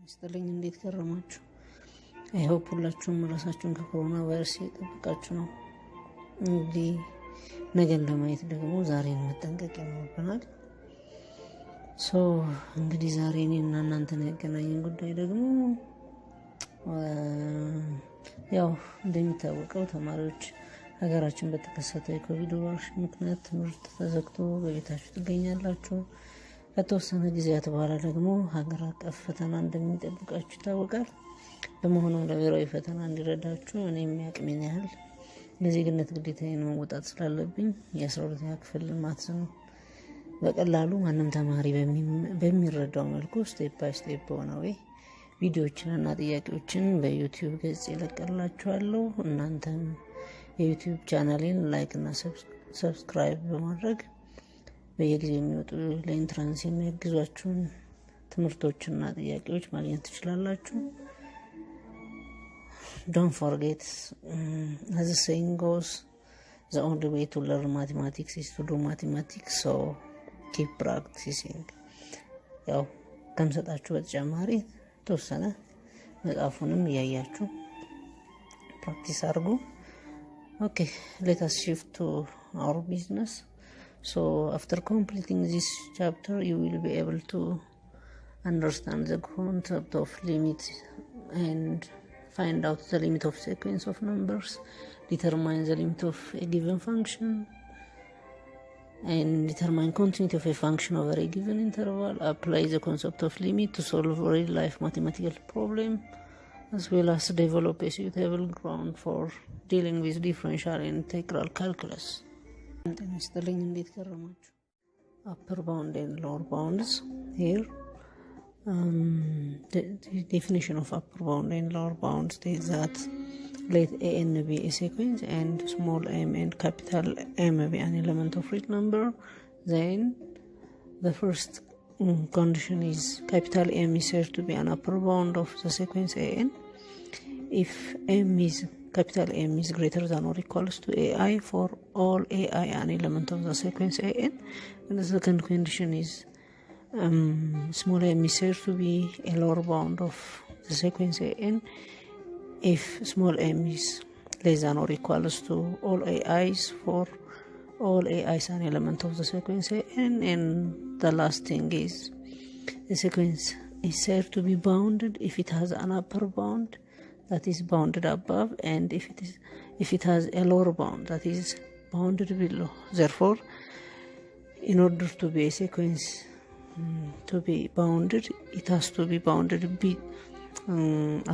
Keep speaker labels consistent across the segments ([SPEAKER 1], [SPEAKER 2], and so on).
[SPEAKER 1] ይስጥልኝ እንዴት ከረማችሁ? አይሆፕ ሁላችሁም ራሳችሁን ከኮሮና ቫይረስ እየጠበቃችሁ ነው። እንግዲህ ነገን ለማየት ደግሞ ዛሬን መጠንቀቅ ይኖርብናል። እንግዲህ ዛሬ እኔና እናንተን ያገናኘን ጉዳይ ደግሞ ያው እንደሚታወቀው ተማሪዎች ሀገራችን በተከሰተው የኮቪድ ወረርሽኝ ምክንያት ትምህርት ተዘግቶ በቤታችሁ ትገኛላችሁ። ከተወሰነ ጊዜያት በኋላ ደግሞ ሀገር አቀፍ ፈተና እንደሚጠብቃችሁ ይታወቃል። በመሆኑም ለብሔራዊ ፈተና እንዲረዳችሁ እኔም ያቅሜን ያህል የዜግነት ግዴታዬን መወጣት ስላለብኝ የ12ኛ ክፍል ማትስ ነው በቀላሉ ማንም ተማሪ በሚረዳው መልኩ ስቴፕ ባይ ስቴፕ በሆነ ወይ ቪዲዮዎችንና ጥያቄዎችን በዩቲዩብ ገጽ ይለቀላችኋለሁ። እናንተም የዩቲዩብ ቻናሌን ላይክ እና ሰብስክራይብ በማድረግ በየጊዜው የሚወጡ ለኢንትራንስ የሚያግዟችሁን ትምህርቶችና ጥያቄዎች ማግኘት ትችላላችሁ። Don't forget, as the saying goes, the only way to learn mathematics is to do mathematics, so keep practicing. ያው ከምሰጣችሁ በተጨማሪ ተወሰነ መጽሐፉንም እያያችሁ ፕራክቲስ አድርጉ። Okay, let us shift to our business. So after completing this chapter, you will be able to understand the concept of limit and find out the limit of sequence of numbers, determine the limit of a given function, and determine continuity of a function over a given interval, apply the concept of limit to solve a real-life mathematical problem, as well as develop a suitable ground for dealing with differential and integral calculus. Upper bound and lower bounds here. The definition of upper bound and lower bound states that let a(n) be a sequence and small m and capital M be an element of real number. Then the first condition is capital M is said to be an upper bound of the sequence a(n) if capital M is greater than or equals to ai for all ai an element of the sequence a(n). And the second condition is small m is said to be a lower bound of the sequence a(n) if small m is less than or equals to all ai's for all ai's an element of the sequence a(n). And the last thing is the sequence is said to be bounded if it has an upper bound that is bounded above, and if it has a lower bound that is bounded below. Therefore, in order to be a sequence to be bounded, it has to be bounded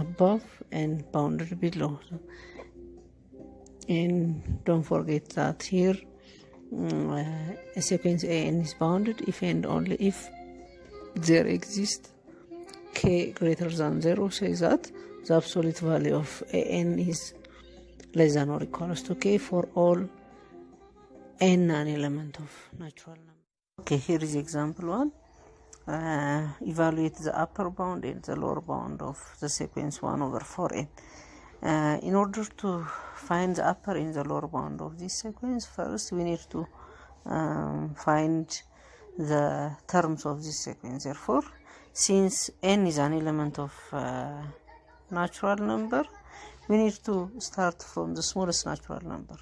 [SPEAKER 1] above and bounded below. And don't forget that here a sequence a(n) is bounded if and only if there exists k greater than 0, says that the absolute value of a(n) is less than or equals to k for all n an element of natural number. Okay, here is example 1. Evaluate the upper bound and the lower bound of the sequence 1 over 4n. In order to find the upper and the lower bound of this sequence, first we need to find the terms of this sequence. Therefore, since n is an element of natural number, we need to start from the smallest natural number.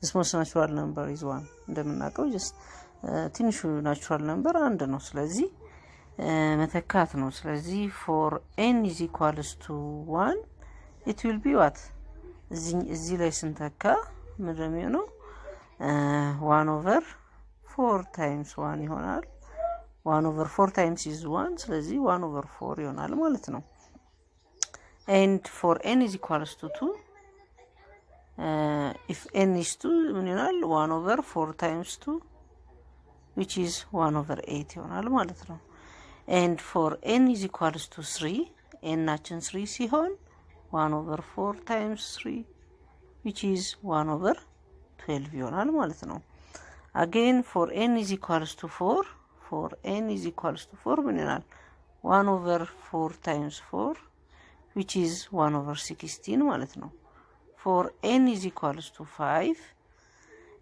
[SPEAKER 1] The smallest natural number is 1. እንደምናውቀው just ትንሹ natural number አንድ ነው። ስለዚህ መተካት ነው። ስለዚህ for n is equals to 1, it will be what? እዚህ ላይ ስንተካ ምንድነው የሚሆነው? 1 over 4 times 1 ይሆናል። 1 over 4 times is 1፣ ስለዚህ 1 over 4 ይሆናል ማለት ነው። And for n is equals to 2, if n is 2 ምን ይሆናል? 1 over 4 times 2, which is 1 over 8 ይሆናል ማለት ነው። And for n is equals to 3, n ናችን 3 ሲሆን 1 over 4 times 3, which is 1 over 12 ይሆናል ማለት ነው። Again for n is equals to 4, for n is equals to 4 ምን ይሆናል? 1 over 4 times 4, which is 1 over 16 ማለት ነው። For n is equals to 5,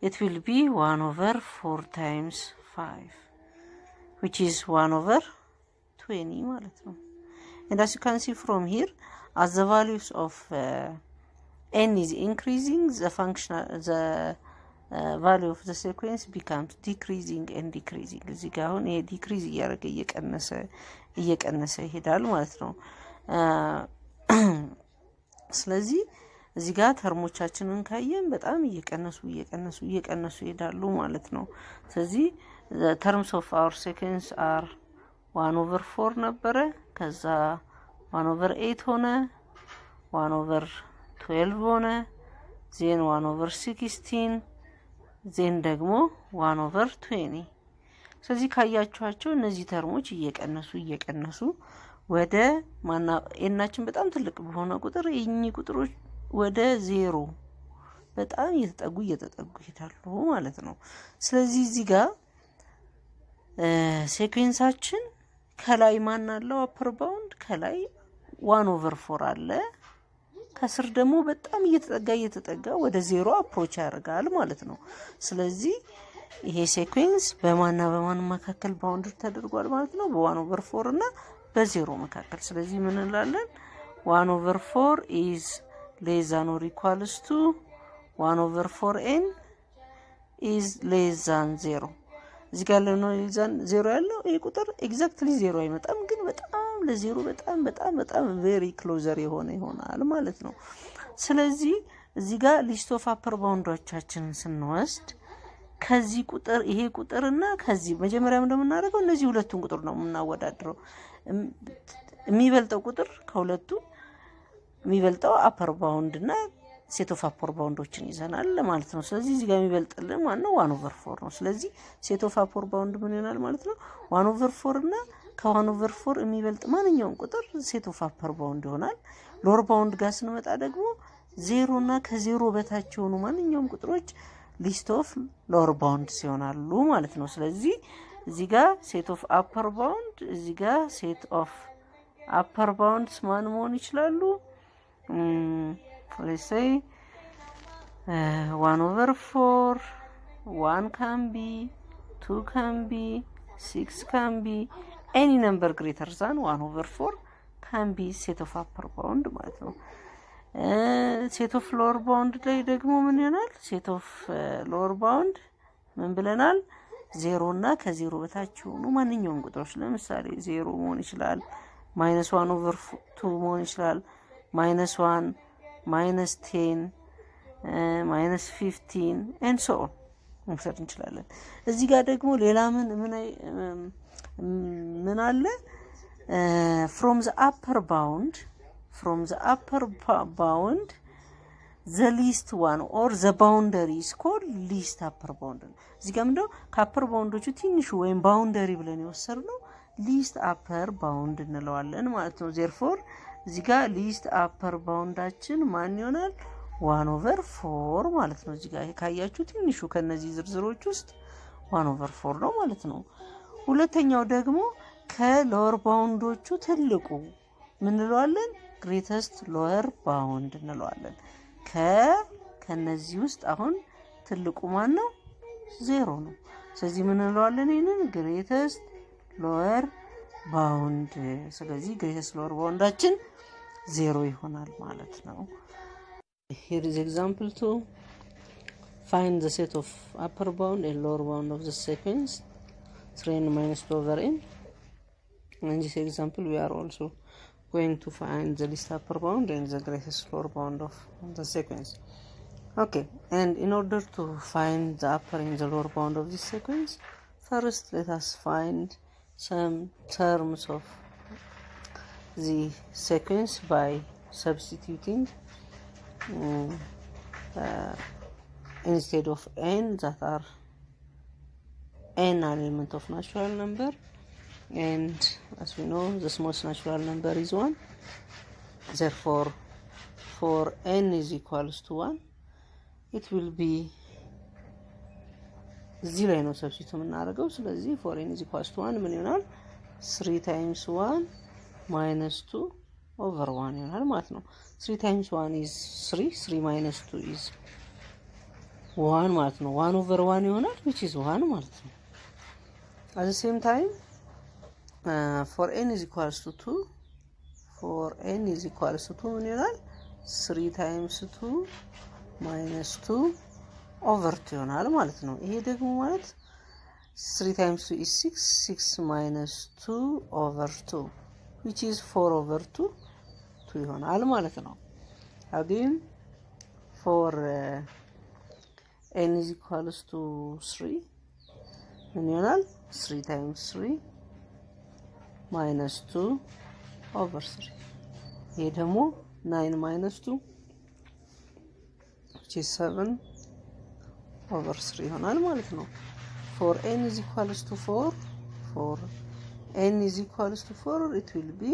[SPEAKER 1] it will be 1 over 4 times 5, which is 1 over 20 ማለት ነው። and as you can see from here, as the values of n is increasing, the value of the sequence becomes decreasing and decreasing. እዚህ ጋር አሁን ይሄ ዲክሪዝ እያደረገ እየቀነሰ ይሄዳል ማለት ነው። ስለዚህ እዚህ ጋር ተርሞቻችንን ካየን በጣም እየቀነሱ ይሄዳሉ ማለት ነው። ስለዚህ the terms of our sequence are 1/4 ነበረ፣ ከዛ 1/8 ሆነ፣ 1/12 ሆነ፣ then 1/16 then ደግሞ 1/20። ስለዚህ ካያችኋቸው እነዚህ ተርሞች እየቀነሱ ወደ ኤናችን በጣም ትልቅ በሆነ ቁጥር እኚህ ቁጥሮች ወደ 0 በጣም እየተጠጉ ይሄዳሉ ማለት ነው። ስለዚህ እዚህ ጋር ሴኩዌንሳችን ከላይ ማን አለው አፐር ባውንድ ከላይ 1/4 አለ፣ ከስር ደግሞ በጣም እየተጠጋ ወደ 0 አፕሮች ያደርጋል ማለት ነው። ስለዚህ ይሄ ሴኩዌንስ በማንና በማን መካከል ባውንድ ተደርጓል ማለት ነው፣ በ1/4 እና በ0 መካከል። ስለዚህ ምን እንላለን? 1/4 is less than or equals to 1/4n is less than 0። እዚህ ጋር ነው ይዛን 0 ያለው ይሄ ቁጥር ኤግዛክትሊ 0 አይመጣም፣ ግን በጣም ለ0 በጣም very closer ይሆናል ማለት ነው። ስለዚህ እዚህ ጋር ሊስት ኦፍ አፐር ባውንዶቻችንን ስንወስድ ከዚህ ቁጥር ይሄ ቁጥርና ከዚህ መጀመሪያም እንደምናደርገው እነዚህ ሁለቱን ቁጥር ነው የምናወዳድረው። የሚበልጠው ቁጥር ከሁለቱ የሚበልጠው አፐር ባውንድ እና ሴት ኦፍ አፐር ባውንዶችን ይዘናል ማለት ነው። ስለዚህ እዚህ ጋር የሚበልጥልን ማን ነው? 1/4 ነው። ስለዚህ ሴት ኦፍ አፐር ባውንድ ምን ይሆናል ማለት ነው? 1/4 እና ከ1/4 የሚበልጥ ማንኛውም ቁጥር ሴት ኦፍ አፐር ባውንድ ይሆናል። ሎወር ባውንድ ጋር ስንመጣ ደግሞ 0 እና ከ0 በታች የሆኑ ማንኛውም ቁጥሮች ሊስት ኦፍ ሎወር ባውንድ ይሆናሉ ማለት ነው። ስለዚህ እዚህ ጋር ሴት ኦፍ አፐር ባውንድ እዚህ ጋር ሴት ኦፍ አፐር ባውንድስ ማን መሆን ይችላሉ? let's say 1/4, 1 can be, 2 can be, 6 can be, any number greater than 1/4 can be set of upper bound ማለት ነው። set of lower bound ላይ ደግሞ ምን ይሆናል? set of lower bound ምን ብለናል? 0 እና ከ0 በታች ሆኑ ማንኛውም ቁጥሮች ለምሳሌ 0 መሆን ይችላል፣ -1/2 መሆን ይችላል፣ -1 -10 -15 and so on መውሰድ እንችላለን። እዚህ ጋር ደግሞ ሌላ ምን አለ? from the upper bound the least one or the boundary is called least upper bound። እዚህ ጋር ምንድነው ከአፐር ባውንዶቹ ትንሹ ወይም ባውንደሪ ብለን የወሰድነው least upper bound እንለዋለን ማለት ነው። therefore እዚህ ጋር ሊስት አፐር ባውንዳችን ማን ይሆናል? 1/4 ማለት ነው። እዚህ ጋር ካያችሁ ትንሹ ከነዚህ ዝርዝሮች ውስጥ 1/4 ነው ማለት ነው። ሁለተኛው ደግሞ ከሎወር ባውንዶቹ ትልቁ ምን እንለዋለን? ግሬተስት ሎወር ባውንድ እንለዋለን። ከነዚህ ውስጥ አሁን ትልቁ ማን ነው? 0 ነው። ስለዚህ ምን እንለዋለን? ይሄንን ግሬተስት ሎወር ባውንድ። ስለዚህ ግሬተስት ሎወር ባውንዳችን 0 ይሆናል ማለት ነው። Here is example 2. Find the set of upper bound and lower bound of the sequence 3n minus 2/n. In this example we are also going to find the least upper bound and the greatest lower bound of the sequence. Okay, and in order to find the upper and the lower bound of this sequence, first let us find some terms of the sequence by substituting instead of n that are n element of natural number, and as we know the smallest natural number is 1. Therefore for n is equals to 1 it will be እዚህ ላይ ነው ሰብስቲቱ የምናደርገው። ስለዚህ for n is equals to 1 ምን ይሆናል? 3 times 1 minus 2 over 1 ይሆናል ማለት ነው። 3 times 1 is 3 minus 2 is 1 ማለት ነው። 1 over 1 ይሆናል which is 1 ማለት ነው። at the same time for n is equals to 2 for n is equals to 2 ምን ይሆናል 3 times 2 minus 2 over 2 ይሆናል ማለት ነው። ይሄ ደግሞ ማለት 3 times 2 is 6 6 minus 2 over 2 which is 4 over 2 2 ይሆናል ማለት ነው። again for n is equals to 3 ምን ይሆናል 3 times 3 minus 2 over 3 ይሄ ደግሞ 9 minus 2 which is 7 over 3 ይሆናል ማለት ነው። for n is equals to 4 for n is equals to 4 it will be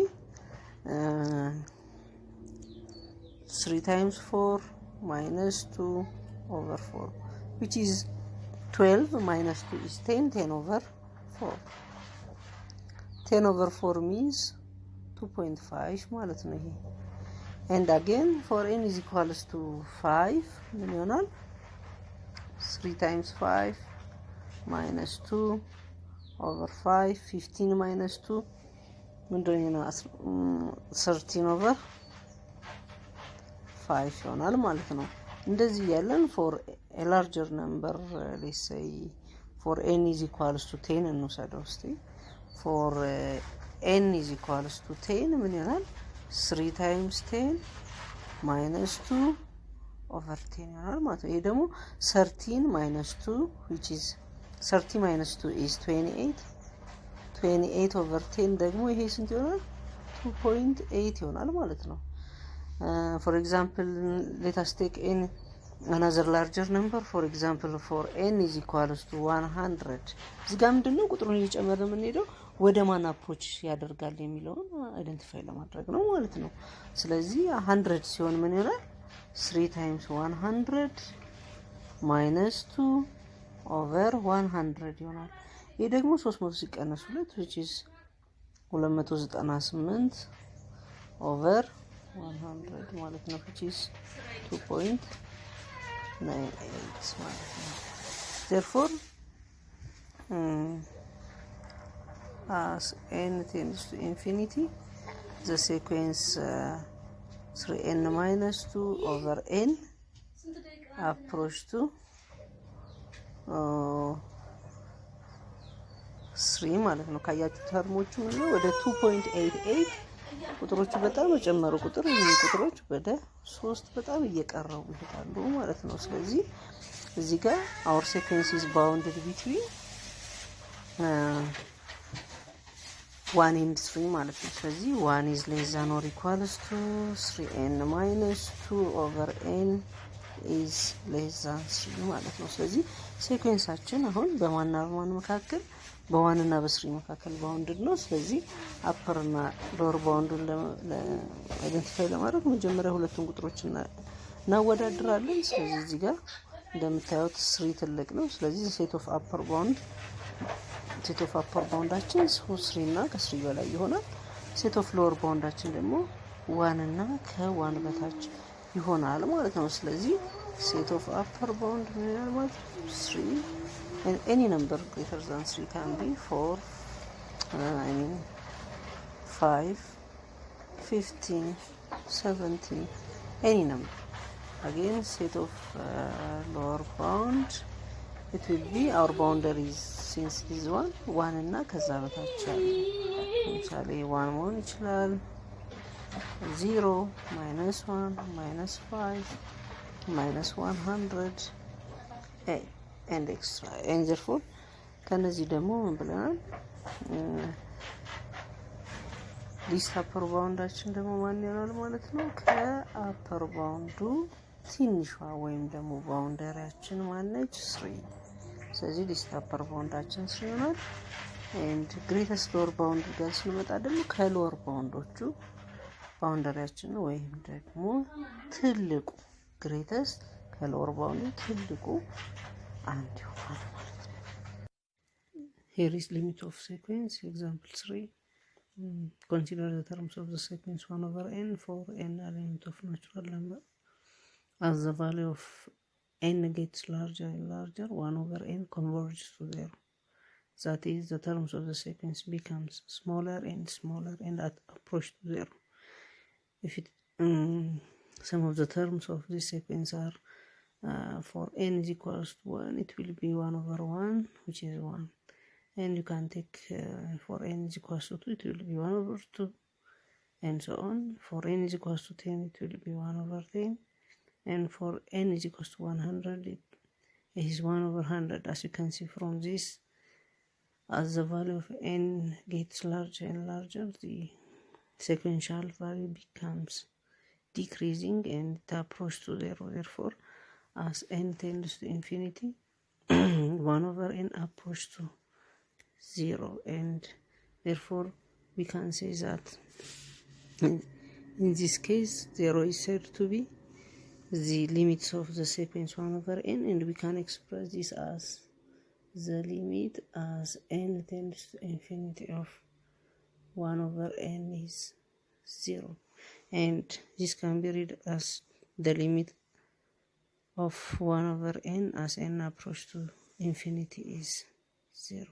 [SPEAKER 1] 3 times 4 minus 2 over 4 which is 12 minus 2 is 10 10 over 4 10 over 4 means 2.5 ማለት ነው ይሄ and again for n is equals to 5 ምን ይሆናል 3 times 5 minus 2 over 5 15 minus 2 ምንድነው ነው 13 over 5 ይሆናል ማለት ነው። እንደዚህ ያለን for a larger number let's say for n is equals to 10 እንውሰደው እስቲ for n is equals to 10 ምን ይሆናል 3 times 10 minus 2 over 10 ይሆናል ማለት ነው። ይሄ ደግሞ 13 minus 2 which is 30 minus 2 is 28 28 over 10 ደግሞ ይሄ ስንት ይሆናል 2.8 ይሆናል ማለት ነው። For example let us take n another larger number for example for n is equals to 100 እዚህ ጋር ምንድነው ቁጥሩን እየጨመርን የምንሄደው ወደ ማን አፕሮች ያደርጋል የሚለውን አይደንቲፋይ ለማድረግ ነው ማለት ነው። ስለዚህ 100 ሲሆን ምን ይሆናል 3 times 100 minus 2 over 100 ይሆናል። ይሄ ደግሞ 300 ሲቀነስ 2 which is 298 over 100 ማለት ነው which is 2.98 ማለት ነው። therefore as n tends to infinity the sequence 3n minus 2 over n approach to 3 ማለት ነው። ካያችሁ ተርሞቹ ነው ወደ 2.88 ቁጥሮቹ በጣም የጨመሩ ቁጥር እነዚህ ቁጥሮች ወደ 3 በጣም እየቀረቡ ይሄዳሉ ማለት ነው። ስለዚህ እዚህ ጋር our sequence is bounded between 1 and 3 ማለት ነው። ስለዚህ 1 is less than or equals to 3n minus 2 over n is less than 3 ማለት ነው። ስለዚህ ሲኩዌንሳችን አሁን በማንና በማን መካከል በ1 እና በ3 መካከል ባውንድድ ነው። ስለዚህ አፐር እና ሎወር ባውንዱን አይደንቲፋይ ለማድረግ መጀመሪያ ሁለቱን ቁጥሮች እናወዳድራለን። ስለዚህ እዚህ ጋር እንደምታዩት 3 ትልቅ ነው። ስለዚህ ሴት ኦፍ አፐር ባውንዳችን 3 እና ከ3 በላይ ይሆናል። ሴት ኦፍ ሎወር ባውንዳችን ደግሞ 1 እና ከ1 በታች ይሆናል ማለት ነው። ስለዚህ ሴት ኦፍ አፐር ባውንድ ምን ይሆናል ማለት ነው 3 and any number greater than 3 can be 4 5 15 17 any number. Again set of lower bound it will be our boundaries since this one እና ከዛ በታች አለ። ለምሳሌ 1 መሆን ይችላል 0 -1 -5 -100 and extra and therefore ከነዚህ ደግሞ ምን ብለናል ሊስት አፐር ባውንዳችን ደግሞ ማን ይሆናል ማለት ነው ከአፐር ባውንዱ ትንሿ ወይም ደግሞ ባውንደሪያችን ማነች 3 ስለዚህ ሊስት አፐር ባውንዳችን 3 ይሆናል and greatest lower bound ጋር ስንመጣ ደግሞ ከሎወር ባውንዶቹ ባውንደሪያችን ወይም ደግሞ ትልቁ greatest ከሎወር ባውንዱ ትልቁ አንድ ይሆናል ማለት ነው። Here is limit of sequence example 3 consider the terms of the sequence 1 over n for n element of natural number as the value of n gets larger and larger 1 over n converges to 0 that is the terms of the sequence becomes smaller and smaller and at approach to 0 if it some of the terms of this sequence are for n is equals to 1, it will be 1 over 1, which is 1. And you can take for n is equals to 2, it will be 1 over 2, and so on. For n is equals to 10, it will be 1 over 10. And for n is equals to 100, it is 1 over 100. As you can see from this, as the value of n gets larger and larger, the sequential value becomes decreasing and it approaches to 0. Therefore, as n tends to infinity, 1 over n approaches to 0, and therefore we can say that in this case 0 is said to be the limits of the sequence 1 over n, and we can express this as the limit as n tends to infinity of 1 over n is 0, and this can be read as the limit of 1 over n as n approach to infinity is 0.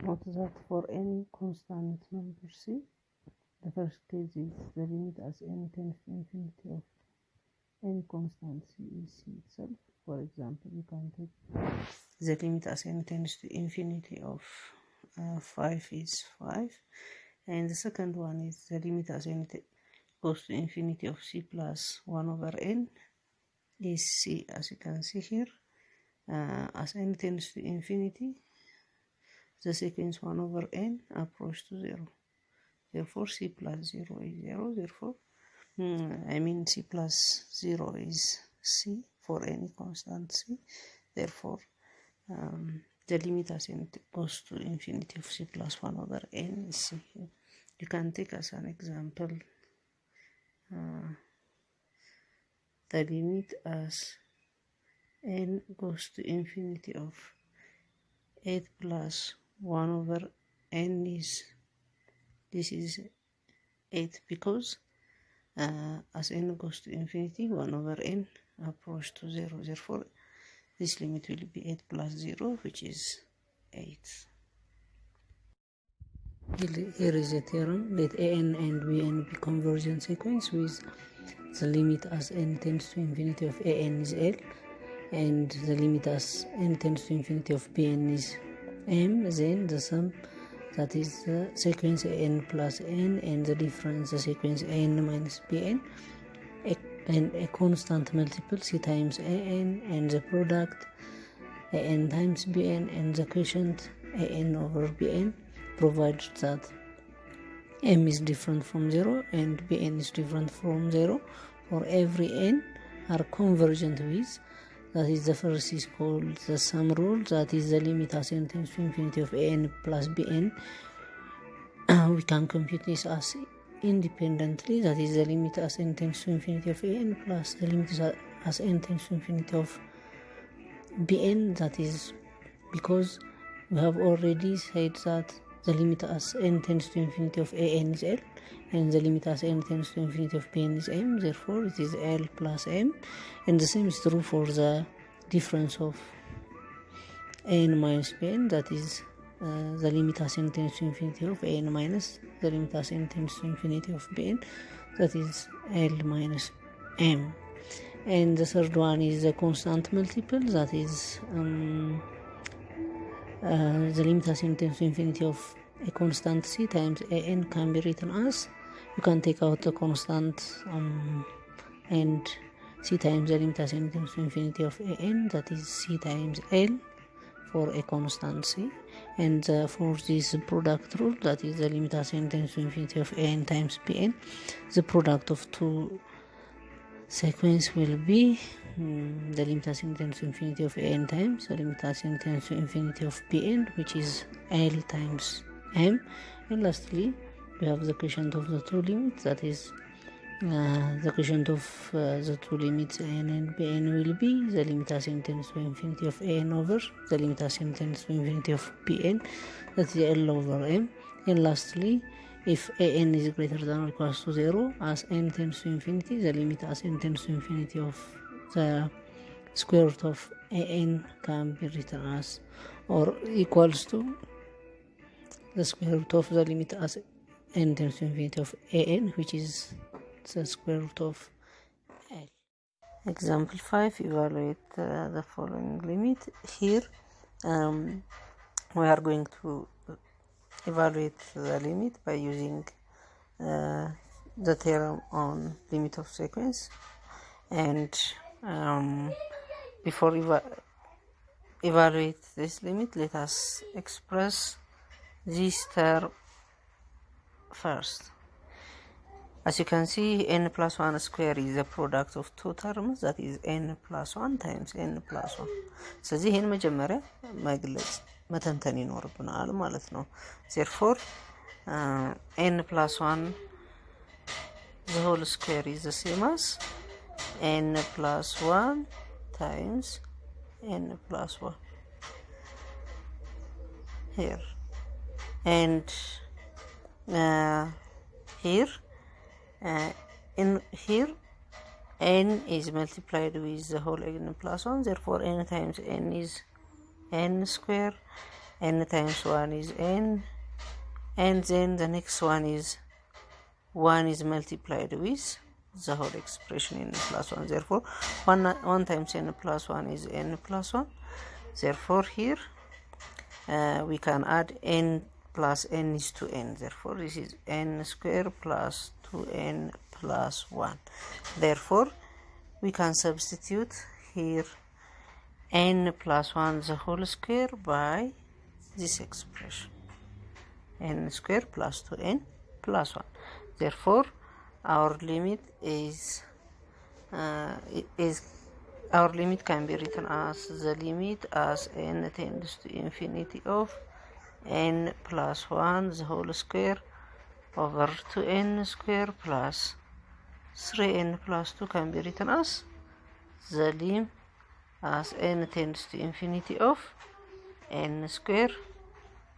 [SPEAKER 1] Note that for any constant number c, the first case is the limit as n tends to infinity of any constant c is c itself. For example, you can take the limit as n tends to infinity of 5 is 5, and the second one is the limit as n goes to infinity of c plus 1 over n is c. As you can see here, as n tends to infinity, the sequence 1 over n approach to 0. Therefore, c plus 0 is 0. Therefore, c plus 0 is c for any constant c. Therefore, the limit as n goes to infinity of c plus 1 over n is c. You can take as an example the limit as n goes to infinity of 8 plus 1 over n is, this is 8 because as n goes to infinity, 1 over n approach to 0. Therefore, this limit will be 8 plus 0, which is 8. Here is a theorem. Let an and bn be convergent sequence with the limit as n tends to infinity of an is L, and the limit as n tends to infinity of bn is m. Then the sum, that is the sequence n plus n, and the difference, the sequence n minus bn, and a constant multiple c times an, and the product an times bn, and the quotient an over bn, provides that m is different from 0 and bn is different from 0 for every n are convergent with, that is, the first is called the sum rule, that is the limit as n tends to infinity of an plus bn. We can compute this as independently, that is the limit as n tends to infinity of an plus the limit as n tends to infinity of bn. That is because we have already said that the limit as n tends to infinity of an is L, and the limit as n tends to infinity of bn is m. Therefore, it is L plus m, and the same is true for the difference of n minus bn, that is the limit as n tends to infinity of an minus the limit as n tends to infinity of bn, that is L minus m. And the third one is the constant multiple, that is the limit as n tends to infinity of a constant c times an can be written as, you can take out the constant and c times the limit as n tends to infinity of an, that is c times L for a constant c, and for this product rule, that is the limit as n tends to infinity of an times bn, the product of two sequence will be the limit as n tends to infinity of an times the limit as n tends to infinity of bn, which is L times m, and lastly we have the quotient of the two limits, that is the quotient of the two limits an and bn will be the limit as n tends to infinity of an over the limit as n tends to infinity of bn, that is L over m. And lastly, if an is greater than or equals to 0, as n tends to infinity, the limit as n tends to infinity of the square root of an can be written as or equals to the square root of the limit as n tends to infinity of an, which is the square root of L. Example 5, evaluate the following limit. Here we are going to evaluate the limit by using the theorem on limit of sequence, and before evaluate this limit, let us express this term first. As you can see, n plus 1 square is the product of two terms, that is n plus 1 times n plus 1. ስለዚህ ይህን መጀመሪያ መግለጽ መተንተን ይኖርብናል ማለት ነው። therefore n plus 1 the whole square is the same as n plus 1 times n plus 1 here, and here here n is multiplied with the whole n plus 1, therefore n times n is n square, n times 1 is n, and then the next one is 1 is multiplied with the whole expression n plus 1, therefore 1 times n plus 1 is n plus 1, therefore here we can add n plus n is to n, therefore this is n square plus 2n plus 1, therefore we can substitute here n plus 1 the whole square by this expression n square plus 2n plus 1, therefore our limit our limit can be written as the limit as n tends to infinity of n plus 1 the whole square over 2n square plus 3n plus 2 can be written as the limit as n tends to infinity of n square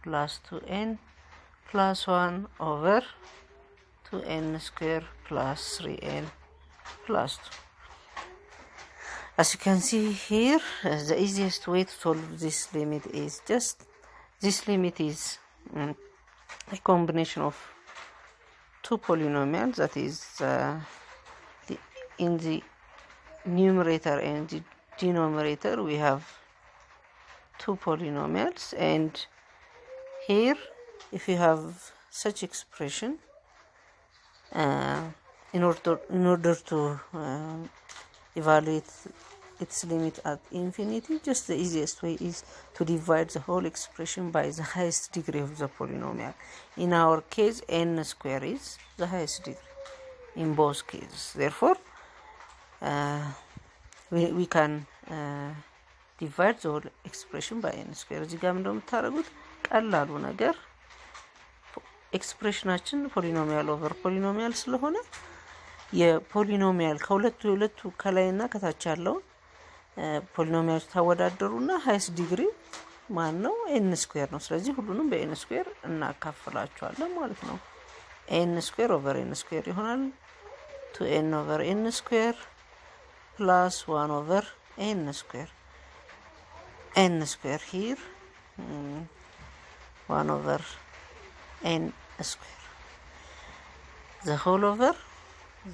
[SPEAKER 1] plus 2n plus 1 over 2n square plus 3n plus 2. As you can see here, the easiest way to solve this limit is just, this limit is a combination of two polynomials, that is in the numerator and the denominator we have two polynomials, and here if you have such expression, in order to evaluate its limit at infinity, just the easiest way is to divide the whole expression by the highest degree of the polynomial. In our case, n square is the highest degree in both cases, therefore we can divide the whole expression by n square. እዚህ ጋር እንደምታደርጉት ቀላሉ ነገር ኤክስፕሬሽናችን ፖሊኖሚያል ኦቨር ፖሊኖሚያል ስለሆነ የፖሊኖሚያል ከሁለቱ ከላይና ከታች ያለው ፖሊኖሚያል ታወዳደሩና ሃይስት ዲግሪ ማን ነው n ስኩዌር ነው። ስለዚህ ሁሉንም በn ስኩዌር እናካፍላቸዋለን ማለት ነው። n ስኩዌር ኦቨር n ስኩዌር ይሆናል 2n ኦቨር n ስኩዌር plus 1 over n square here 1 over n square, the whole over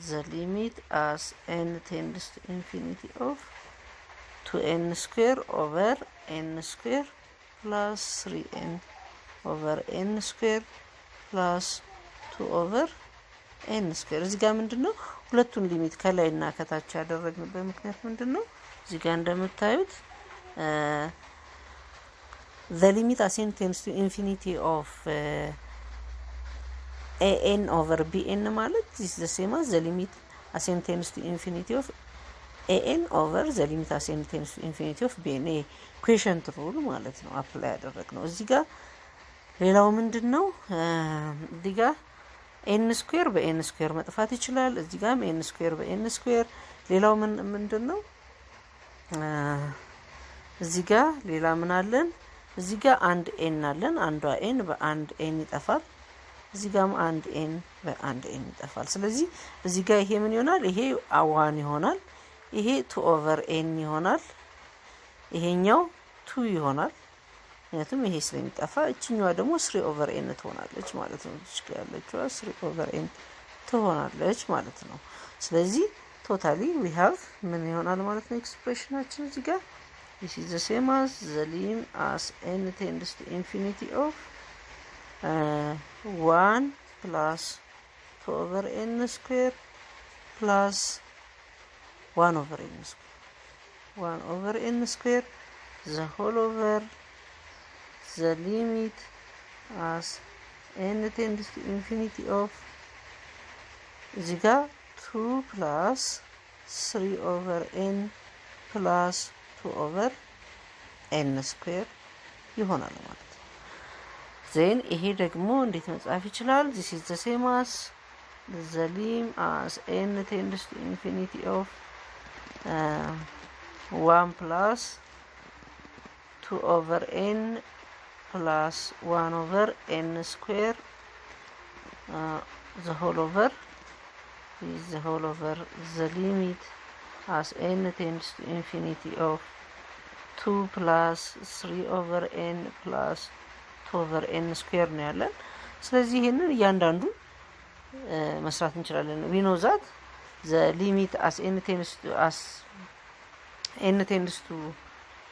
[SPEAKER 1] the limit as n tends to infinity of 2n square over n square plus 3n over n square plus 2 over n square. እዚህ ጋር ምንድነው ሁለቱን ሊሚት ከላይና ከታች ያደረግንበት ምክንያት ምንድነው? እዚህ ጋር እንደምታዩት the limit as n tends to infinity of an over bn ማለት this is the same as the limit as n tends to infinity of an over the limit as n tends to infinity of bn, quotient rule ማለት ነው አፕላይ ያደረግነው። እዚህ ጋር ሌላው ምንድነው እዚህ ጋር n ስኩዌር በn ስኩዌር መጥፋት ይችላል። እዚህ ጋርም n ስኩዌር በn ስኩዌር። ሌላው ምንድነው እዚህ ጋር ሌላ ምን አለን? እዚህ ጋር አንድ n አለን። አንዷ n በአንድ n ይጠፋል። እዚህ ጋርም አንድ n በአንድ n ይጠፋል። ስለዚህ እዚህ ጋር ይሄ ምን ይሆናል? ይሄ 1 ይሆናል። ይሄ 2 over n ይሆናል። ይሄኛው 2 ይሆናል። ምክንያቱም ይሄ ስለሚጠፋ እችኛዋ ደግሞ 3/n ትሆናለች ማለት ነው። እዚህ ጋር ያለችዋ 3/n ትሆናለች ማለት ነው። ስለዚህ ቶታሊ we have ምን ይሆናል ማለት ነው ኤክስፕሬሽናችን እዚህ ጋር this is the same as the lim as n tends to infinity of 1 plus 2/n square plus 1/n square 1/n square the whole over the limit as n tends to infinity of እዚህ ጋር 2 plus 3/n plus 2/n square ይሆናል ማለት ነው። ዜን ይሄ ደግሞ እንዴት መጻፍ ይችላል? this is the same as the lim as n tends to infinity of 1 plus 2/n plus 1/n square the whole over is the whole over the limit as n tends to infinity of 2 plus 3/n plus 2/n square ነው ያለን። ስለዚህ ይሄንን እያንዳንዱ መስራት እንችላለን። we know that the limit as n tends to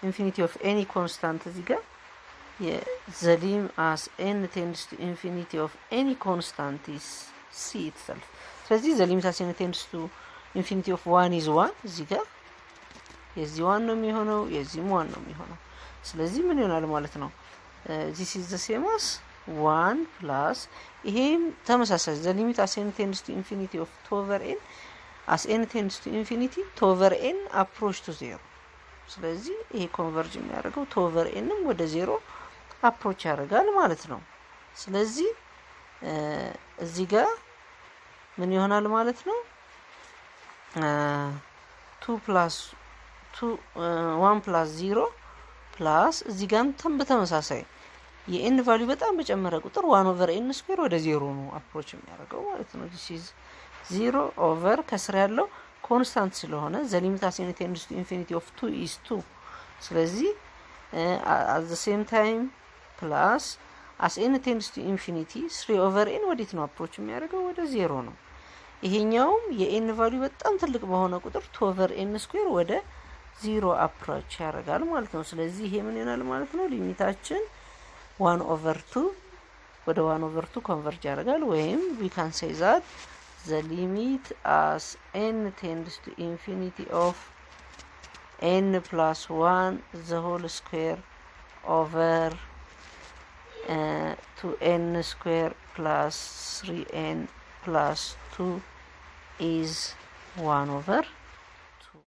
[SPEAKER 1] infinity of any constant እዚህ ጋር the lim as n tends to infinity of any constant is c itself። ስለዚህ the limit as n tends to infinity of 1 is 1 እዚህ ጋር የዚህ 1 ነው የሚሆነው የዚህም 1 ነው የሚሆነው። ስለዚህ ምን ይሆናል ማለት ነው this is the same as 1 plus ይሄም ተመሳሳይ the limit as n tends to infinity of 2/n as n tends to infinity 2/n approach to 0 ስለዚህ ይሄ ኮንቨርጅ የሚያደርገው 2/nም ወደ 0 አፕሮች ያደርጋል ማለት ነው። ስለዚህ እዚህ ጋር ምን ይሆናል ማለት ነው 1 plus 0 plus እዚህ ጋርም በተመሳሳይ የn ቫልዩ በጣም በጨመረ ቁጥር 1/n ስኩዌር ወደ 0 ነው አፕሮች የሚያደርገው ማለት ነው። this is 0 over ከስር ያለው ኮንስታንት ስለሆነ the limit as n tends to infinity of 2 is 2 ስለዚህ at the same time plus as n tends to infinity 3/n ወዴት ነው አፕሮች የሚያደርገው ወደ 0 ነው። ይሄኛውም የn ቫልዩ በጣም ትልቅ በሆነ ቁጥር 2/n ስኩዌር ወደ 0 አፕሮች ያደርጋል ማለት ነው። ስለዚህ ይሄ ምን ይሆናል ማለት ነው ሊሚታችን 1/2 ወደ 1/2 ኮንቨርጅ ያደርጋል ወይም we can say that the limit as n tends to infinity of n plus 1 the whole square over 2n square plus 3n plus 2 is 1/2